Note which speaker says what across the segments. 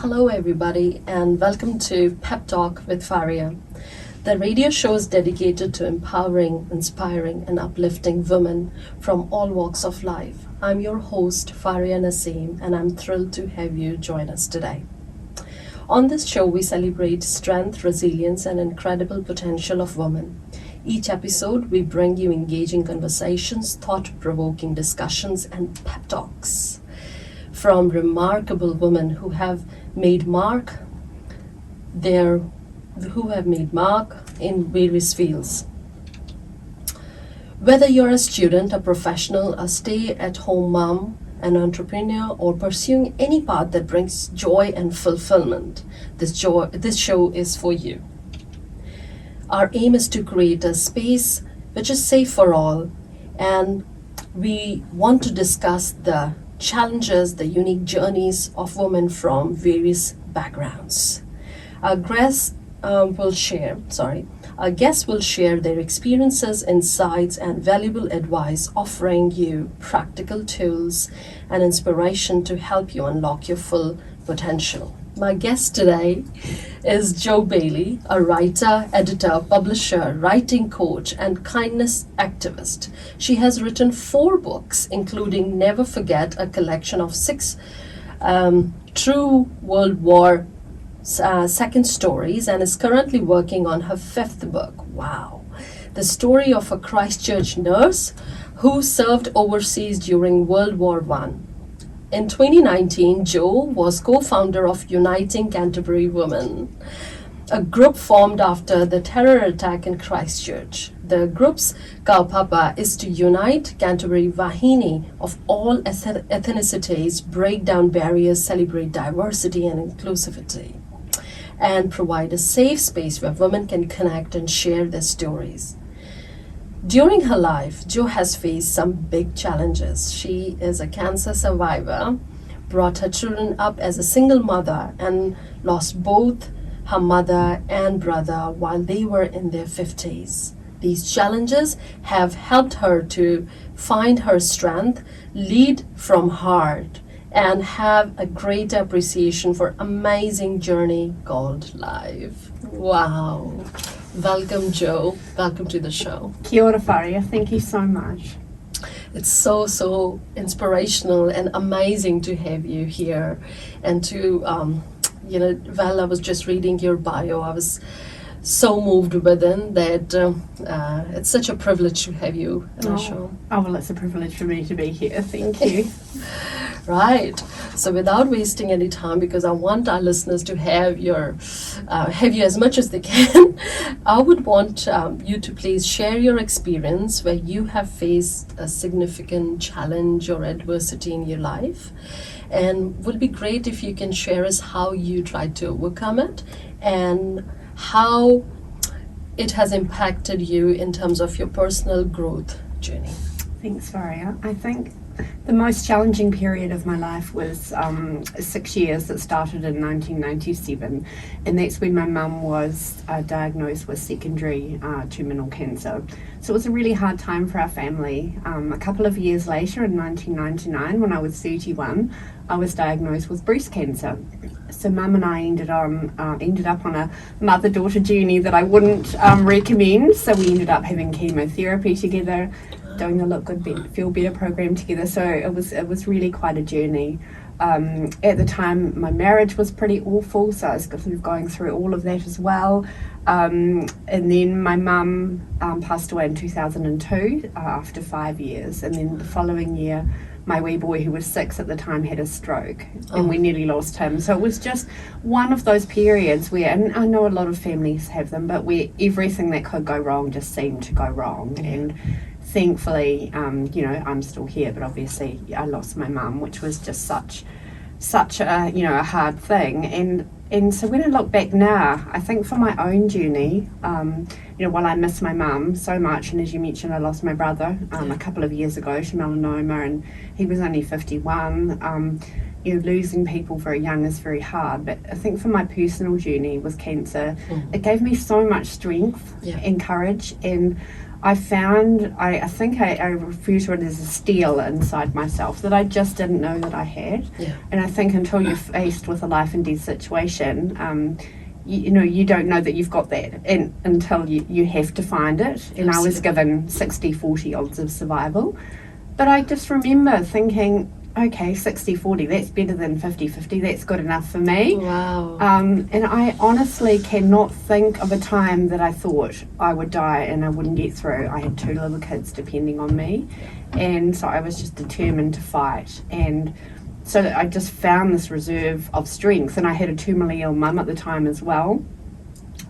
Speaker 1: Hello, everybody, and welcome to Pep Talk with Fariya. The radio show is dedicated to empowering, inspiring, and uplifting women from all walks of life. I'm your host, Fariya and I'm thrilled to have you join us today. On this show, we celebrate strength, resilience, and incredible potential of women. Each episode, we bring you engaging conversations, thought-provoking discussions, and pep talks from remarkable women who have made mark in various fields. Whether you're a student, a professional, a stay-at-home mom, an entrepreneur, or pursuing any path that brings joy and fulfillment, this show is for you. Our aim is to create a space which is safe for all, and we want to discuss the challenges, the unique journeys of women from various backgrounds. Our guests will share their experiences, insights, and valuable advice, offering you practical tools and inspiration to help you unlock your full potential. My guest today is Jo Baily, a writer, editor, publisher, writing coach, and kindness activist. She has written 4 books, including Never Forget, a collection of 6 true World War II stories, and is currently working on her 5th book. Wow! The story of a Christchurch nurse who served overseas during World War I. In 2019, Jo was co-founder of Uniting Canterbury Women, a group formed after the terror attack in Christchurch. The group's kaupapa is to unite Canterbury Wahine of all ethnicities, break down barriers, celebrate diversity and inclusivity, and provide a safe space where women can connect and share their stories. During her life, Jo has faced some big challenges. She is a cancer survivor, brought her children up as a single mother, and lost both her mother and brother while they were in their 50s. These challenges have helped her to find her strength, lead from heart, and have a great appreciation for amazing journey called life. Wow. Welcome, Jo. Welcome to the show.
Speaker 2: Kia ora, Fariya. Thank you so much.
Speaker 1: It's so inspirational and amazing to have you here. And to, while I was just reading your bio, I was so moved within that it's such a privilege to have you on the show.
Speaker 2: Oh, well, it's a privilege for me to be here. Thank you.
Speaker 1: Right. So without wasting any time, because I want our listeners to have you as much as they can, I would want you to please share your experience where you have faced a significant challenge or adversity in your life. And would be great if you can share us how you tried to overcome it and how it has impacted you in terms of your personal growth journey.
Speaker 2: Thanks, Fariya. I think the most challenging period of my life was 6 years that started in 1997, and that's when my mum was diagnosed with secondary terminal cancer. So it was a really hard time for our family. A couple of years later, in 1999, when I was 31, I was diagnosed with breast cancer. So Mum and I ended up on a mother-daughter journey that I wouldn't recommend. So we ended up having chemotherapy together, doing the Look Good, Feel Better program together. So it was really quite a journey. At the time, my marriage was pretty awful, so I was sort of going through all of that as well. And then my mum passed away in 2002 after 5 years, and then the following year, my wee boy, who was 6 at the time, had a stroke, and we nearly lost him. So it was just one of those periods where, and I know a lot of families have them, but where everything that could go wrong just seemed to go wrong. And thankfully, I'm still here, but obviously I lost my mum, which was just such a hard thing. And so when I look back now, I think for my own journey, while I miss my mum so much, and as you mentioned, I lost my brother a couple of years ago to melanoma, and he was only 51. Losing people very young is very hard, but I think for my personal journey with cancer, it gave me so much strength and courage, and I found, I think I refer to it as a steel inside myself that I just didn't know that I had.
Speaker 1: Yeah.
Speaker 2: And I think until you're faced with a life and death situation, you don't know that you've got that until you have to find it. And I was given 60-40 odds of survival. But I just remember thinking, okay, 60-40, that's better than 50-50, that's good enough for me.
Speaker 1: Wow.
Speaker 2: And I honestly cannot think of a time that I thought I would die and I wouldn't get through. I had 2 little kids depending on me, and so I was just determined to fight. And so I just found this reserve of strength, and I had a terminally ill mum at the time as well.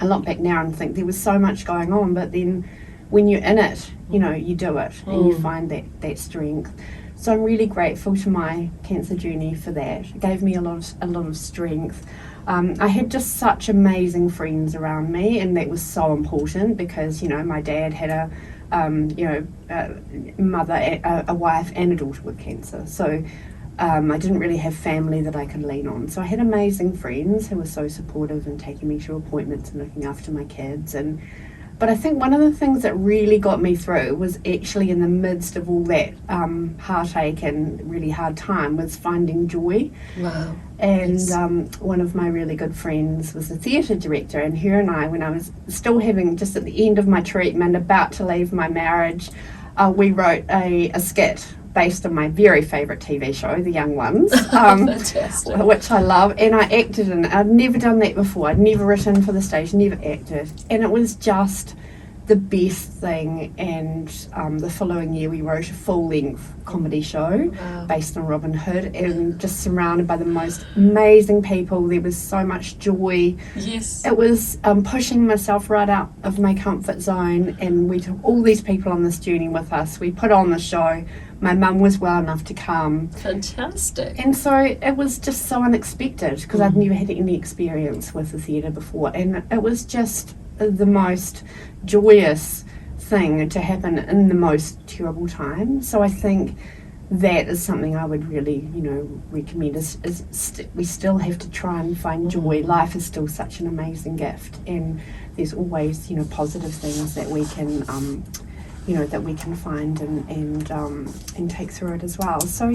Speaker 2: I look back now and think there was so much going on, but then when you're in it, you do it and you find that strength. So I'm really grateful to my cancer journey for that. It gave me a lot of strength. I had just such amazing friends around me, and that was so important because my dad had a mother, a wife, and a daughter with cancer. So I didn't really have family that I could lean on. So I had amazing friends who were so supportive and taking me to appointments and looking after my kids. But I think one of the things that really got me through was actually in the midst of all that heartache and really hard time was finding joy.
Speaker 1: Wow.
Speaker 2: And one of my really good friends was a theatre director, and her and I, when I was still having, just at the end of my treatment, about to leave my marriage, we wrote a skit based on my very favourite TV show, The Young Ones, which I love, and I acted in it. I'd never done that before. I'd never written for the stage, never acted, and it was just the best thing. And the following year we wrote a full-length comedy show based on Robin Hood, and just surrounded by the most amazing people. There was so much joy.
Speaker 1: Yes.
Speaker 2: It was pushing myself right out of my comfort zone, and we took all these people on this journey with us. We put on the show. My mum was well enough to come.
Speaker 1: Fantastic.
Speaker 2: And so it was just so unexpected because I'd never had any experience with the theatre before, and it was just the most joyous thing to happen in the most terrible time. So I think that is something I would really, recommend. We still have to try and find joy. Life is still such an amazing gift, and there's always, positive things that we can that we can find and take through it as well. So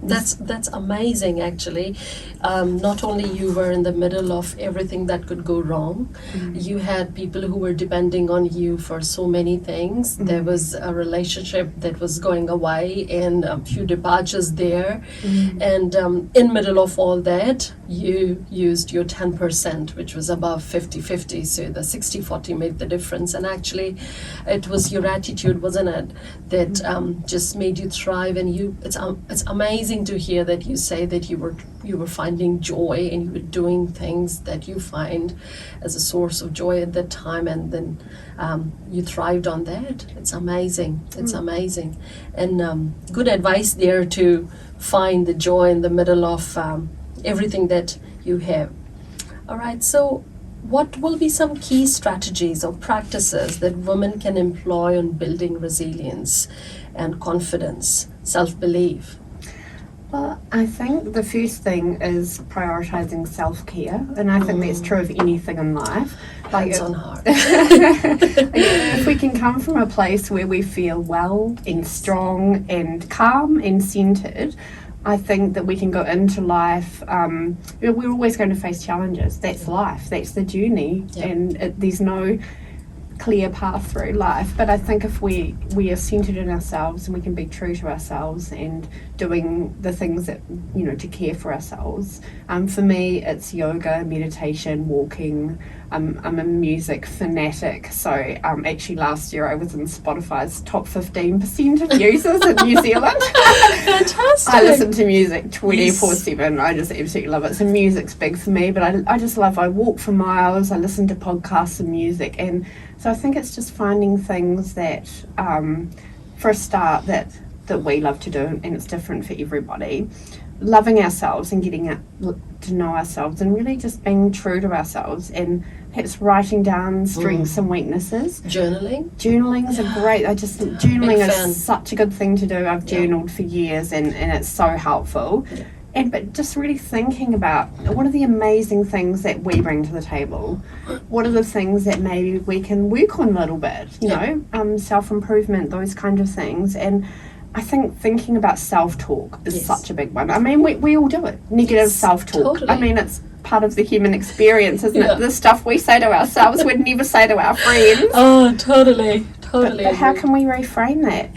Speaker 1: that's amazing, actually. Not only you were in the middle of everything that could go wrong, you had people who were depending on you for so many things. There was a relationship that was going away and a few departures there, and in middle of all that, you used your 10%, which was above 50-50, so the 60-40 made the difference. And actually it was your attitude, wasn't it, that just made you thrive. And it's amazing to hear that you say that you were finding joy and you were doing things that you find as a source of joy at that time, and then you thrived on that. It's amazing. It's amazing. And good advice there to find the joy in the middle of everything that you have. All right, so what will be some key strategies or practices that women can employ on building resilience and confidence, self-belief?
Speaker 2: Well, I think the first thing is prioritising self-care, and I think that's true of anything in life.
Speaker 1: Hands on heart.
Speaker 2: If we can come from a place where we feel well and strong and calm and centred, I think that we can go into life, we're always going to face challenges. That's life, that's the journey, and there's no clear path through life. But I think if we are centred in ourselves and we can be true to ourselves and doing the things that, to care for ourselves. For me, it's yoga, meditation, walking. I'm a music fanatic, so actually last year I was in Spotify's top 15% of users in New Zealand.
Speaker 1: Fantastic.
Speaker 2: I listen to music 24/7. I just absolutely love it. So music's big for me, but I walk for miles, I listen to podcasts and music, and so I think it's just finding things that, for a start, that we love to do, and it's different for everybody. Loving ourselves and getting to know ourselves, and really just being true to ourselves, and perhaps writing down strengths and weaknesses. Journaling is a great, journaling is such a good thing to do. I've journaled for years, and it's so helpful. but just really thinking about what are the amazing things that we bring to the table, what are the things that maybe we can work on a little bit, you know, self-improvement, those kinds of things. And I think thinking about self-talk is such a big one. I mean, we all do it, negative self-talk.
Speaker 1: Totally.
Speaker 2: I mean, it's part of the human experience, isn't it? The stuff we say to ourselves we'd never say to our friends.
Speaker 1: Oh, totally.
Speaker 2: But how can we reframe that?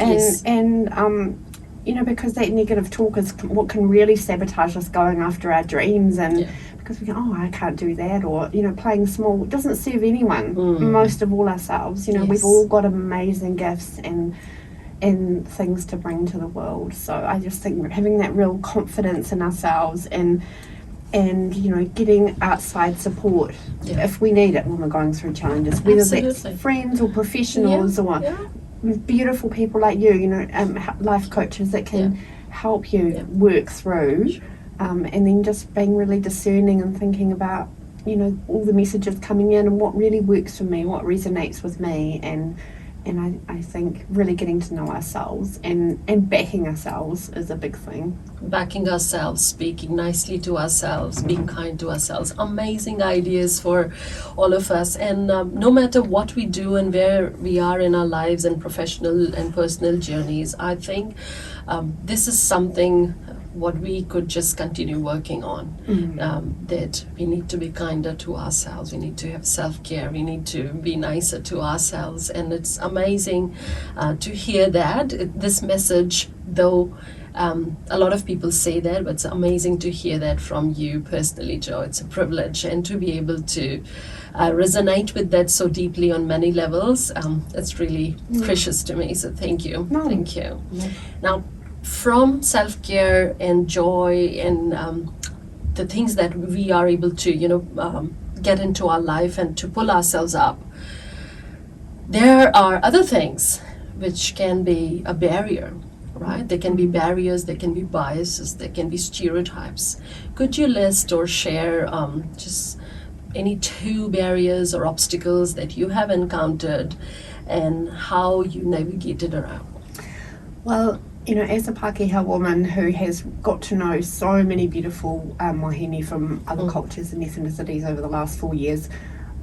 Speaker 2: And you know, because that negative talk is what can really sabotage us going after our dreams, and because we go, oh, I can't do that, or, you know, playing small, it doesn't serve anyone, most of all ourselves. You know, we've all got amazing gifts and things to bring to the world. So I just think having that real confidence in ourselves and you know, getting outside support if we need it when we're going through challenges, whether that's friends or professionals or beautiful people like you know, life coaches that can help you work through, and then just being really discerning and thinking about, you know, all the messages coming in and what really works for me, what resonates with me, and I think really getting to know ourselves and backing ourselves is a big thing.
Speaker 1: Backing ourselves, speaking nicely to ourselves, being kind to ourselves. Amazing ideas for all of us. And no matter what we do and where we are in our lives and professional and personal journeys, I think this is something what we could just continue working on, that we need to be kinder to ourselves, we need to have self-care, we need to be nicer to ourselves. And it's amazing to hear that. This message, though a lot of people say that, but it's amazing to hear that from you personally, Jo. It's a privilege, and to be able to resonate with that so deeply on many levels, it's really precious to me, so thank you. Thank you. Now, from self-care and joy and the things that we are able to, you know, get into our life and to pull ourselves up, there are other things which can be a barrier, right? There can be barriers, there can be biases, there can be stereotypes. Could you list or share just any 2 barriers or obstacles that you have encountered and how you navigated around?
Speaker 2: Well, you know, as a Pākehā woman who has got to know so many beautiful wahine from other cultures and ethnicities over the last 4 years,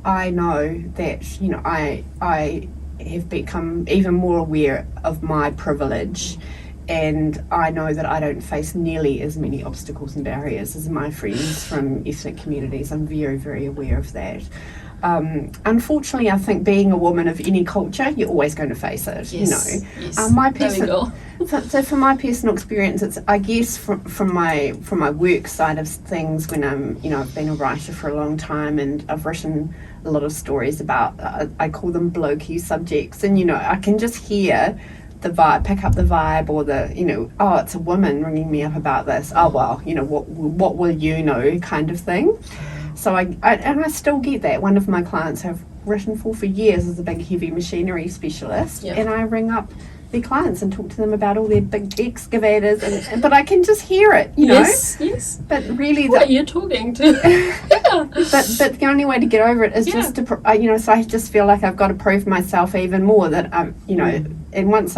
Speaker 2: I know that, you know, I have become even more aware of my privilege, and I know that I don't face nearly as many obstacles and barriers as my friends from ethnic communities. I'm very, very aware of that. Unfortunately, I think being a woman of any culture, you're always going to face it. You know, my personal. So for my personal experience, it's, I guess, from my work side of things, when I've been a writer for a long time, and I've written a lot of stories about, I call them blokey subjects, and, you know, I can just hear the vibe, pick up the vibe, or the, you know, oh, it's a woman ringing me up about this. Oh, well, you know, what will you know, kind of thing. So I still get that. One of my clients I've written for years is a big heavy machinery specialist, and I ring up their clients and talk to them about all their big excavators, but I can just hear it, you know. Yes. But really,
Speaker 1: who are you talking to?
Speaker 2: But the only way to get over it is just to, you know. So I just feel like I've got to prove myself even more that I'm, you know. And once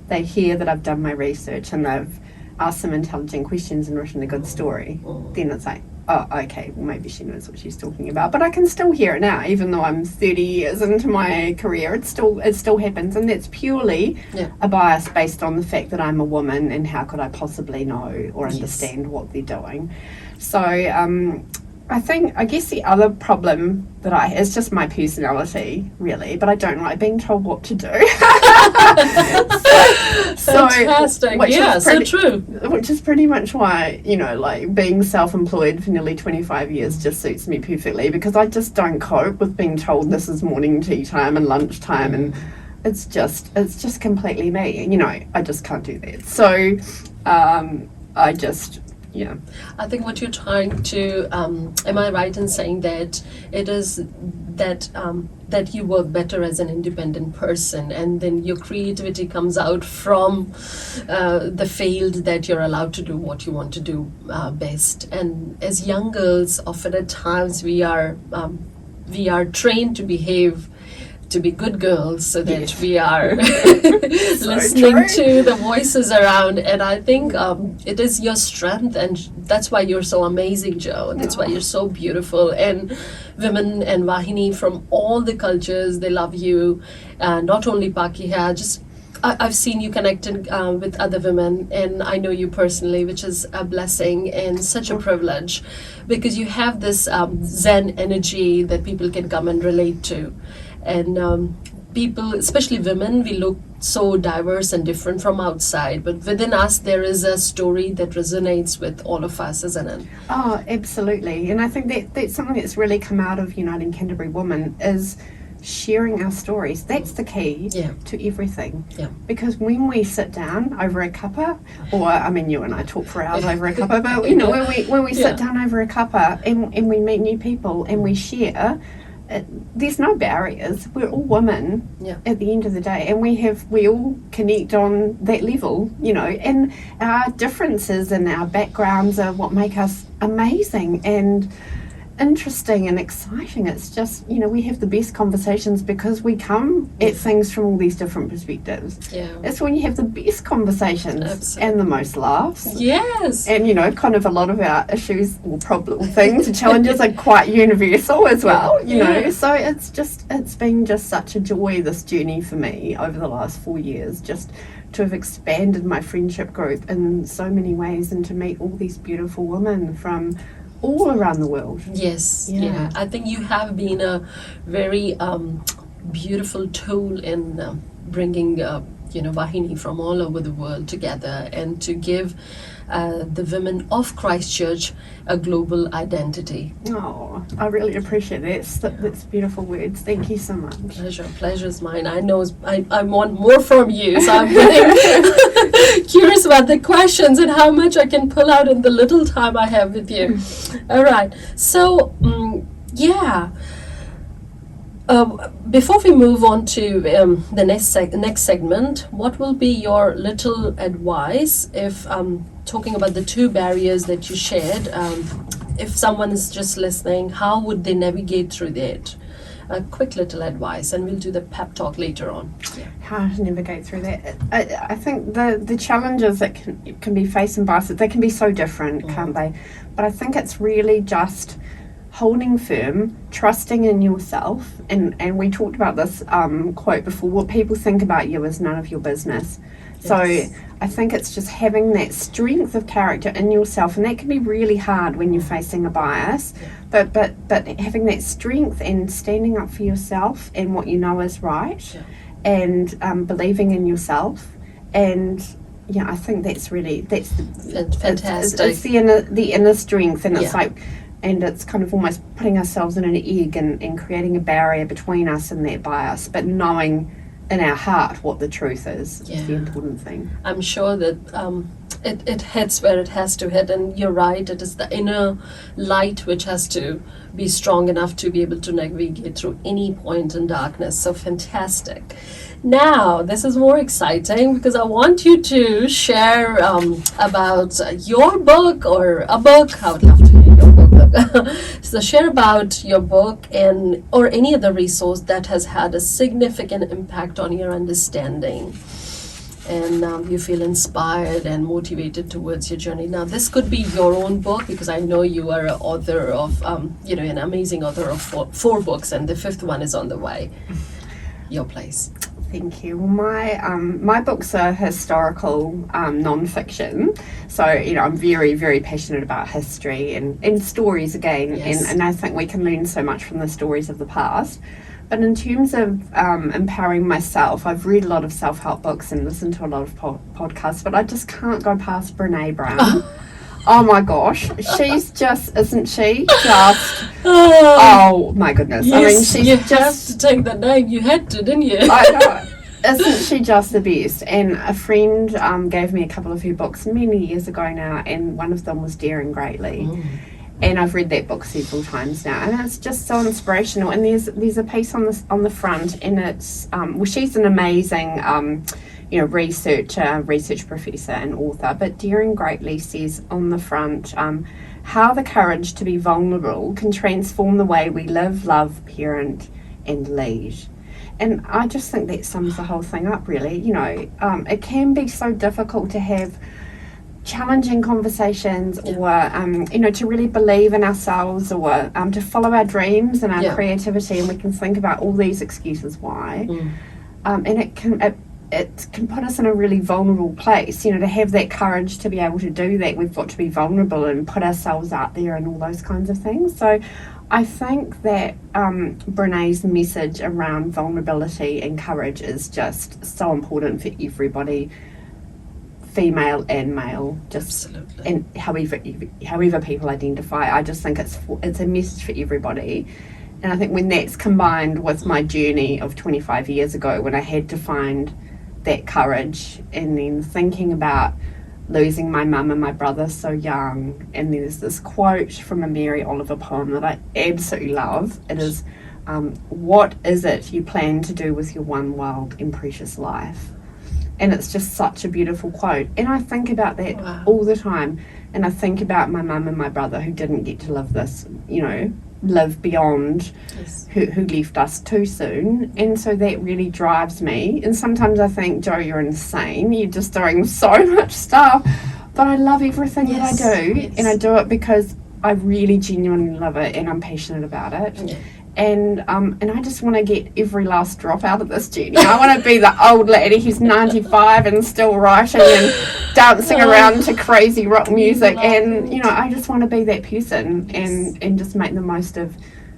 Speaker 2: they hear that I've done my research and they've asked some intelligent questions and written a good story, then it's like, oh, okay, well, maybe she knows what she's talking about. But I can still hear it now, even though I'm 30 years into my career. It still happens, and that's purely a bias based on the fact that I'm a woman, and how could I possibly know or understand what they're doing. So I guess the other problem that is just my personality, really, but I don't like being told what to do.
Speaker 1: Fantastic. So true.
Speaker 2: Which is pretty much why, you know, like, being self-employed for nearly 25 years just suits me perfectly, because I just don't cope with being told this is morning tea time and lunchtime, and it's just completely me. You know, I just can't do that. So
Speaker 1: I think what you're trying to, am I right in saying that it is that you work better as an independent person, and then your creativity comes out from the field that you're allowed to do what you want to do best. And as young girls, often at times we are trained to behave to be good girls so that
Speaker 2: Yes.
Speaker 1: we are
Speaker 2: So
Speaker 1: listening
Speaker 2: true.
Speaker 1: to the voices around. And I think it is your strength, and that's why you're so amazing, Jo. That's why
Speaker 2: Aw.
Speaker 1: you're so beautiful. And women and Vahini from all the cultures, they love you. Not only Pakiha, just I've seen you connected with other women, and I know you personally, which is a blessing and such a privilege, because you have this Zen energy that people can come and relate to. And people, especially women, we look so diverse and different from outside, but within us, there is a story that resonates with all of us, isn't it?
Speaker 2: Oh, absolutely. And I think that's something that's really come out of Uniting Canterbury Women is sharing our stories. That's the key
Speaker 1: Yeah.
Speaker 2: to everything.
Speaker 1: Yeah.
Speaker 2: Because when we sit down over a cuppa, or I mean, you and I talk for hours over a cuppa, but you know, when we sit down over a cuppa and we meet new people and we share, there's no barriers. We're all women
Speaker 1: Yeah.
Speaker 2: at the end of the day, and we all connect on that level, you know, and our differences and our backgrounds are what make us amazing and interesting and exciting. It's just, you know, we have the best conversations because we come at things from all these different perspectives.
Speaker 1: Yeah.
Speaker 2: It's when you have the best conversations
Speaker 1: Absolutely.
Speaker 2: and the most laughs.
Speaker 1: Yes.
Speaker 2: And, you know, kind of a lot of our issues or problem things and challenges are quite universal as well, you know.
Speaker 1: Yeah.
Speaker 2: So it's been just such a joy, this journey for me over the last 4 years, just to have expanded my friendship group in so many ways and to meet all these beautiful women from all around the world.
Speaker 1: Yes,
Speaker 2: Yeah.
Speaker 1: yeah. I think you have been a very beautiful tool in bringing, Vahini from all over the world together, and to give the women of Christchurch a global identity.
Speaker 2: Oh, I really appreciate that. That's beautiful words. Thank you so much.
Speaker 1: Pleasure is mine. I know I want more from you, so I'm getting curious about the questions and how much I can pull out in the little time I have with you. All right. So, before we move on to the next segment, what will be your little advice if talking about the two barriers that you shared? If someone is just listening, how would they navigate through that? A quick little advice, and we'll do the pep talk later on. Yeah.
Speaker 2: How to navigate through that. I think the challenges that can be faced by us, they can be so different, can't they? But I think it's really just holding firm, trusting in yourself, and we talked about this quote before, what people think about you is none of your business. So I think it's just having that strength of character in yourself, and that can be really hard when you're facing a bias, but having that strength and standing up for yourself and what you know is right, and believing in yourself, and yeah, I think that's
Speaker 1: Fantastic.
Speaker 2: It's the inner strength, and it's like, and it's kind of almost putting ourselves in an egg and creating a barrier between us and that bias, but knowing in our heart what the truth is the important thing.
Speaker 1: I'm sure that it hits where it has to hit, and you're right, it is the inner light which has to be strong enough to be able to navigate through any point in darkness. So fantastic. Now, this is more exciting because I want you to share about your book, or a book. I would love to hear your book. So share about your book or any other resource that has had a significant impact on your understanding, and you feel inspired and motivated towards your journey. Now, this could be your own book, because I know you are an author of, an amazing author of four books, and the fifth one is on the way. Your place.
Speaker 2: Thank you. Well, my books are historical non-fiction, so I'm very, very passionate about history and stories again, and I think we can learn so much from the stories of the past. But in terms of empowering myself, I've read a lot of self-help books and listened to a lot of podcasts, but I just can't go past Brene Brown. Oh my gosh, she's just, isn't she just, oh my goodness.
Speaker 1: Yes,
Speaker 2: I mean, she's
Speaker 1: you
Speaker 2: just,
Speaker 1: have to take that name. You had to, didn't you?
Speaker 2: I know. Isn't she just the best? And a friend gave me a couple of her books many years ago now, and one of them was Daring Greatly. And I've read that book several times now, and it's just so inspirational. And there's a piece on the front, and it's she's an amazing research professor and author. But Daring Greatly says on the front, how the courage to be vulnerable can transform the way we live, love, parent, and lead. And I just think that sums the whole thing up, really. You know, it can be so difficult to have challenging conversations, or you know, to really believe in ourselves, or to follow our dreams and our creativity, and we can think about all these excuses why, and it can put us in a really vulnerable place. You know, to have that courage to be able to do that, we've got to be vulnerable and put ourselves out there and all those kinds of things. So I think that Brené's message around vulnerability and courage is just so important for everybody, female and male, just
Speaker 1: Absolutely.
Speaker 2: and however people identify. I just think it's a message for everybody. And I think when that's combined with my journey of 25 years ago, when I had to find that courage, and then thinking about losing my mum and my brother so young, and there's this quote from a Mary Oliver poem that I absolutely love. It is, what is it you plan to do with your one wild and precious life? And it's just such a beautiful quote. And I think about that all the time. And I think about my mum and my brother who didn't get to live this, you know, live beyond, who left us too soon. And so that really drives me. And sometimes I think, Jo, you're insane. You're just doing so much stuff. But I love everything that I do. And I do it because I really genuinely love it and I'm passionate about it.
Speaker 1: Yeah.
Speaker 2: And I just want to get every last drop out of this journey. I want to be the old lady who's 95 and still writing and dancing around to crazy rock music. And, you know, I just want to be that person and just make the most of.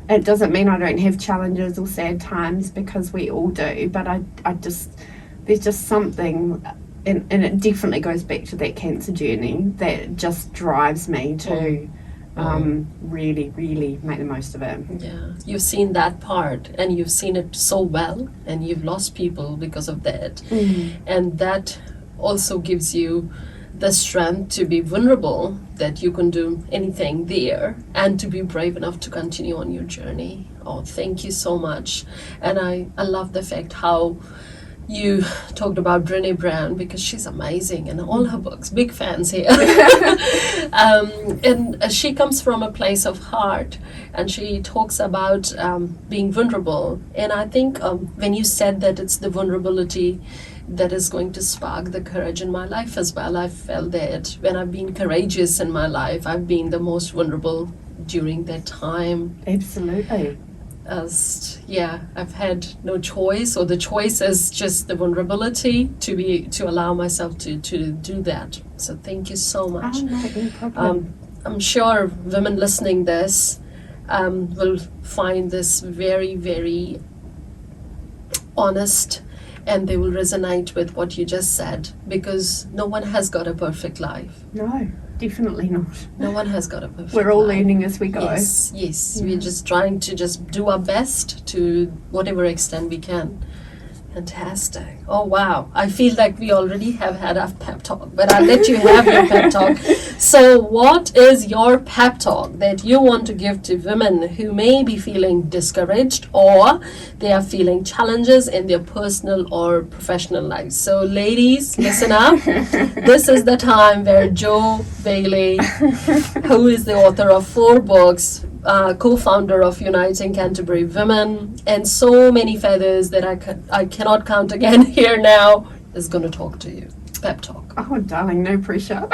Speaker 2: It doesn't mean I don't have challenges or sad times, because we all do. But there's just something, and it definitely goes back to that cancer journey, that just drives me to really, really make the most of it.
Speaker 1: Yeah, you've seen that part, and you've seen it so well, and you've lost people because of that. And that also gives you the strength to be vulnerable, that you can do anything there, and to be brave enough to continue on your journey. Oh, thank you so much. And I love the fact how you talked about Brené Brown, because she's amazing, and all her books, big fans here. And she comes from a place of heart, and she talks about being vulnerable. And I think when you said that it's the vulnerability that is going to spark the courage in my life as well, I felt that when I've been courageous in my life, I've been the most vulnerable during that time.
Speaker 2: Absolutely.
Speaker 1: I've had no choice, or the choice is just the vulnerability to allow myself to do that. So thank you so much.
Speaker 2: No problem.
Speaker 1: I'm sure women listening this will find this very, very honest, and they will resonate with what you just said, because no one has got a perfect life.
Speaker 2: No, definitely not.
Speaker 1: No one has got a perfect
Speaker 2: We're all
Speaker 1: life.
Speaker 2: learning as we go.
Speaker 1: Yes. We're just trying to just do our best to whatever extent we can. Fantastic. Oh, wow. I feel like we already have had a pep talk, but I'll let you have your pep talk. So what is your pep talk that you want to give to women who may be feeling discouraged, or they are feeling challenges in their personal or professional lives? So ladies, listen up. This is the time where Jo Baily, who is the author of 4 books, co-founder of Uniting Canterbury Women, and so many feathers that I cannot count again here now, is going to talk to you. Pep talk.
Speaker 2: Oh, darling, no pressure.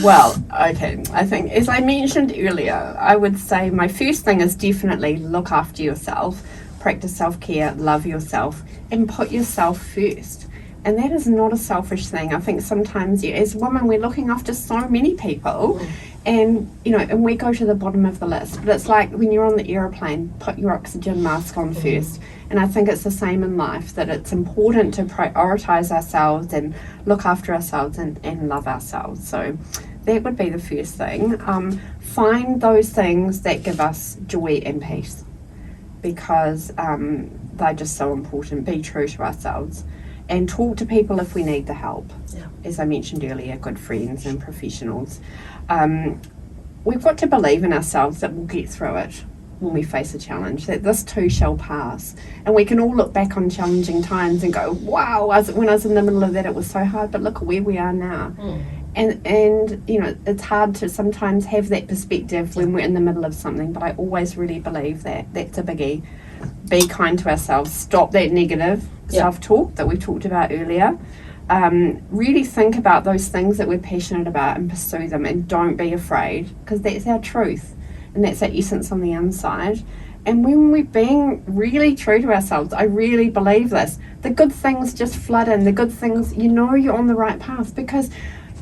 Speaker 2: Well, okay. I think, as I mentioned earlier, I would say my first thing is definitely look after yourself, practice self-care, love yourself, and put yourself first. And that is not a selfish thing. I think sometimes, as women, we're looking after so many people. And, you know, and we go to the bottom of the list. But it's like when you're on the aeroplane, put your oxygen mask on first. And I think it's the same in life, that it's important to prioritise ourselves and look after ourselves and love ourselves. So that would be the first thing. Find those things that give us joy and peace, because they're just so important. Be true to ourselves. And talk to people if we need the help.
Speaker 1: Yeah.
Speaker 2: As I mentioned earlier, good friends and professionals. We've got to believe in ourselves that we'll get through it when we face a challenge, that this too shall pass. And we can all look back on challenging times and go, wow, when I was in the middle of that, it was so hard, but look at where we are now. And you know, it's hard to sometimes have that perspective when we're in the middle of something, but I always really believe that that's a biggie. be kind to ourselves, stop that negative self-talk that we talked about earlier. Really think about those things that we're passionate about and pursue them, and don't be afraid, because that's our truth and that's our essence on the inside. And when we're being really true to ourselves, I really believe this, the good things just flood in. The good things, you're on the right path, because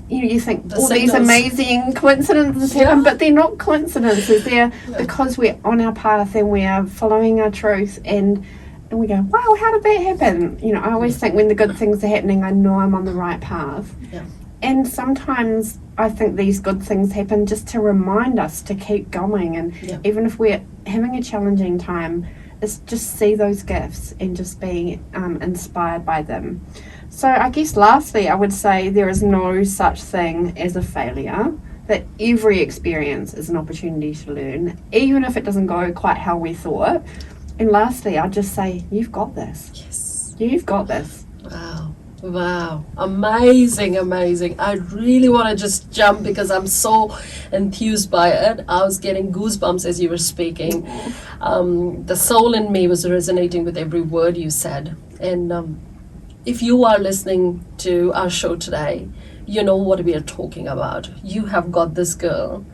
Speaker 2: you think all these amazing coincidences happen, but they're not coincidences. They're because we're on our path and we are following our truth, and we go, wow, how did that happen? I always think when the good things are happening, I know I'm on the right path. And sometimes I think these good things happen just to remind us to keep going, and even if we're having a challenging time, is just see those gifts and just be inspired by them. So I guess lastly, I would say there is no such thing as a failure, that every experience is an opportunity to learn, even if it doesn't go quite how we thought. And lastly, I'd just say, you've got this.
Speaker 1: Yes.
Speaker 2: You've got this.
Speaker 1: Wow. Amazing. I really want to just jump because I'm so enthused by it. I was getting goosebumps as you were speaking. The soul in me was resonating with every word you said. And if you are listening to our show today, you know what we are talking about. You have got this, girl.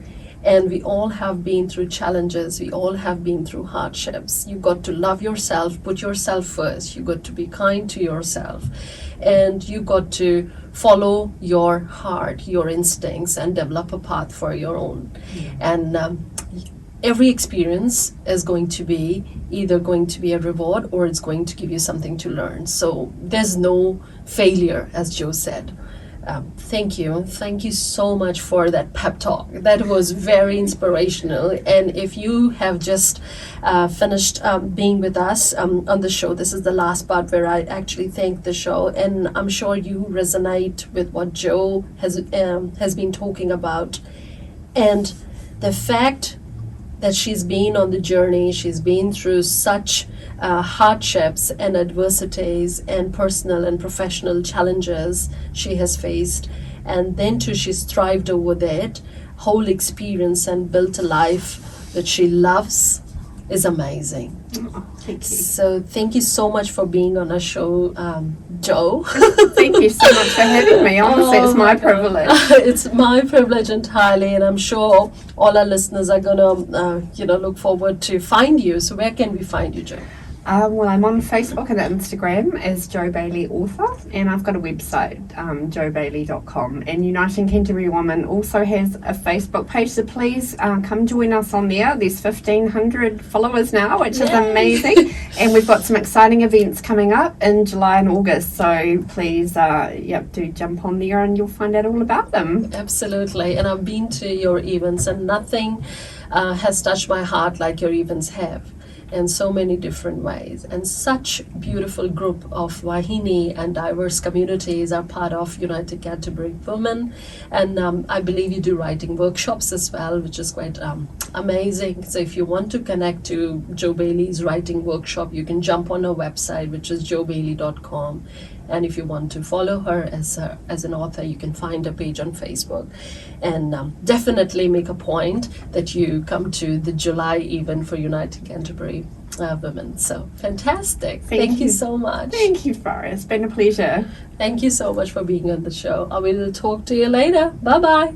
Speaker 1: And we all have been through challenges. We all have been through hardships. You've got to love yourself, put yourself first. You've got to be kind to yourself. And you've got to follow your heart, your instincts, and develop a path for your own. And every experience is going to be either going to be a reward or it's going to give you something to learn. So there's no failure, as Jo said. Thank you so much for that pep talk. That was very inspirational. And if you have just finished being with us on the show, this is the last part where I actually thank the show, and I'm sure you resonate with what Jo has been talking about, and the fact that she's been on the journey, she's been through such hardships and adversities and personal and professional challenges she has faced, and then too she's thrived over that whole experience and built a life that she loves, is amazing.
Speaker 2: Thank you.
Speaker 1: So thank you so much for being on our show, Jo.
Speaker 2: Thank you so much for having me. Honestly, it's my privilege.
Speaker 1: It's my privilege entirely, and I'm sure all our listeners are gonna, look forward to find you. So where can we find you, Jo?
Speaker 2: Well, I'm on Facebook and Instagram as Jo Baily Author, and I've got a website, jobaily.com. And Uniting Canterbury Women also has a Facebook page, so please come join us on there. There's 1,500 followers now, which is amazing. And we've got some exciting events coming up in July and August, so please do jump on there and you'll find out all about them.
Speaker 1: Absolutely. And I've been to your events, and nothing has touched my heart like your events have, in so many different ways. And such beautiful group of Wahine and diverse communities are part of United Canterbury Women. And I believe you do writing workshops as well, which is quite amazing. So if you want to connect to Jo Baily's writing workshop, you can jump on her website, which is jobaily.com. And if you want to follow her as an author, you can find a page on Facebook. And definitely make a point that you come to the July event for United Canterbury Women. So fantastic. Thank you so much.
Speaker 2: Thank you, Fariya. It's been a pleasure.
Speaker 1: Thank you so much for being on the show. I will talk to you later. Bye-bye.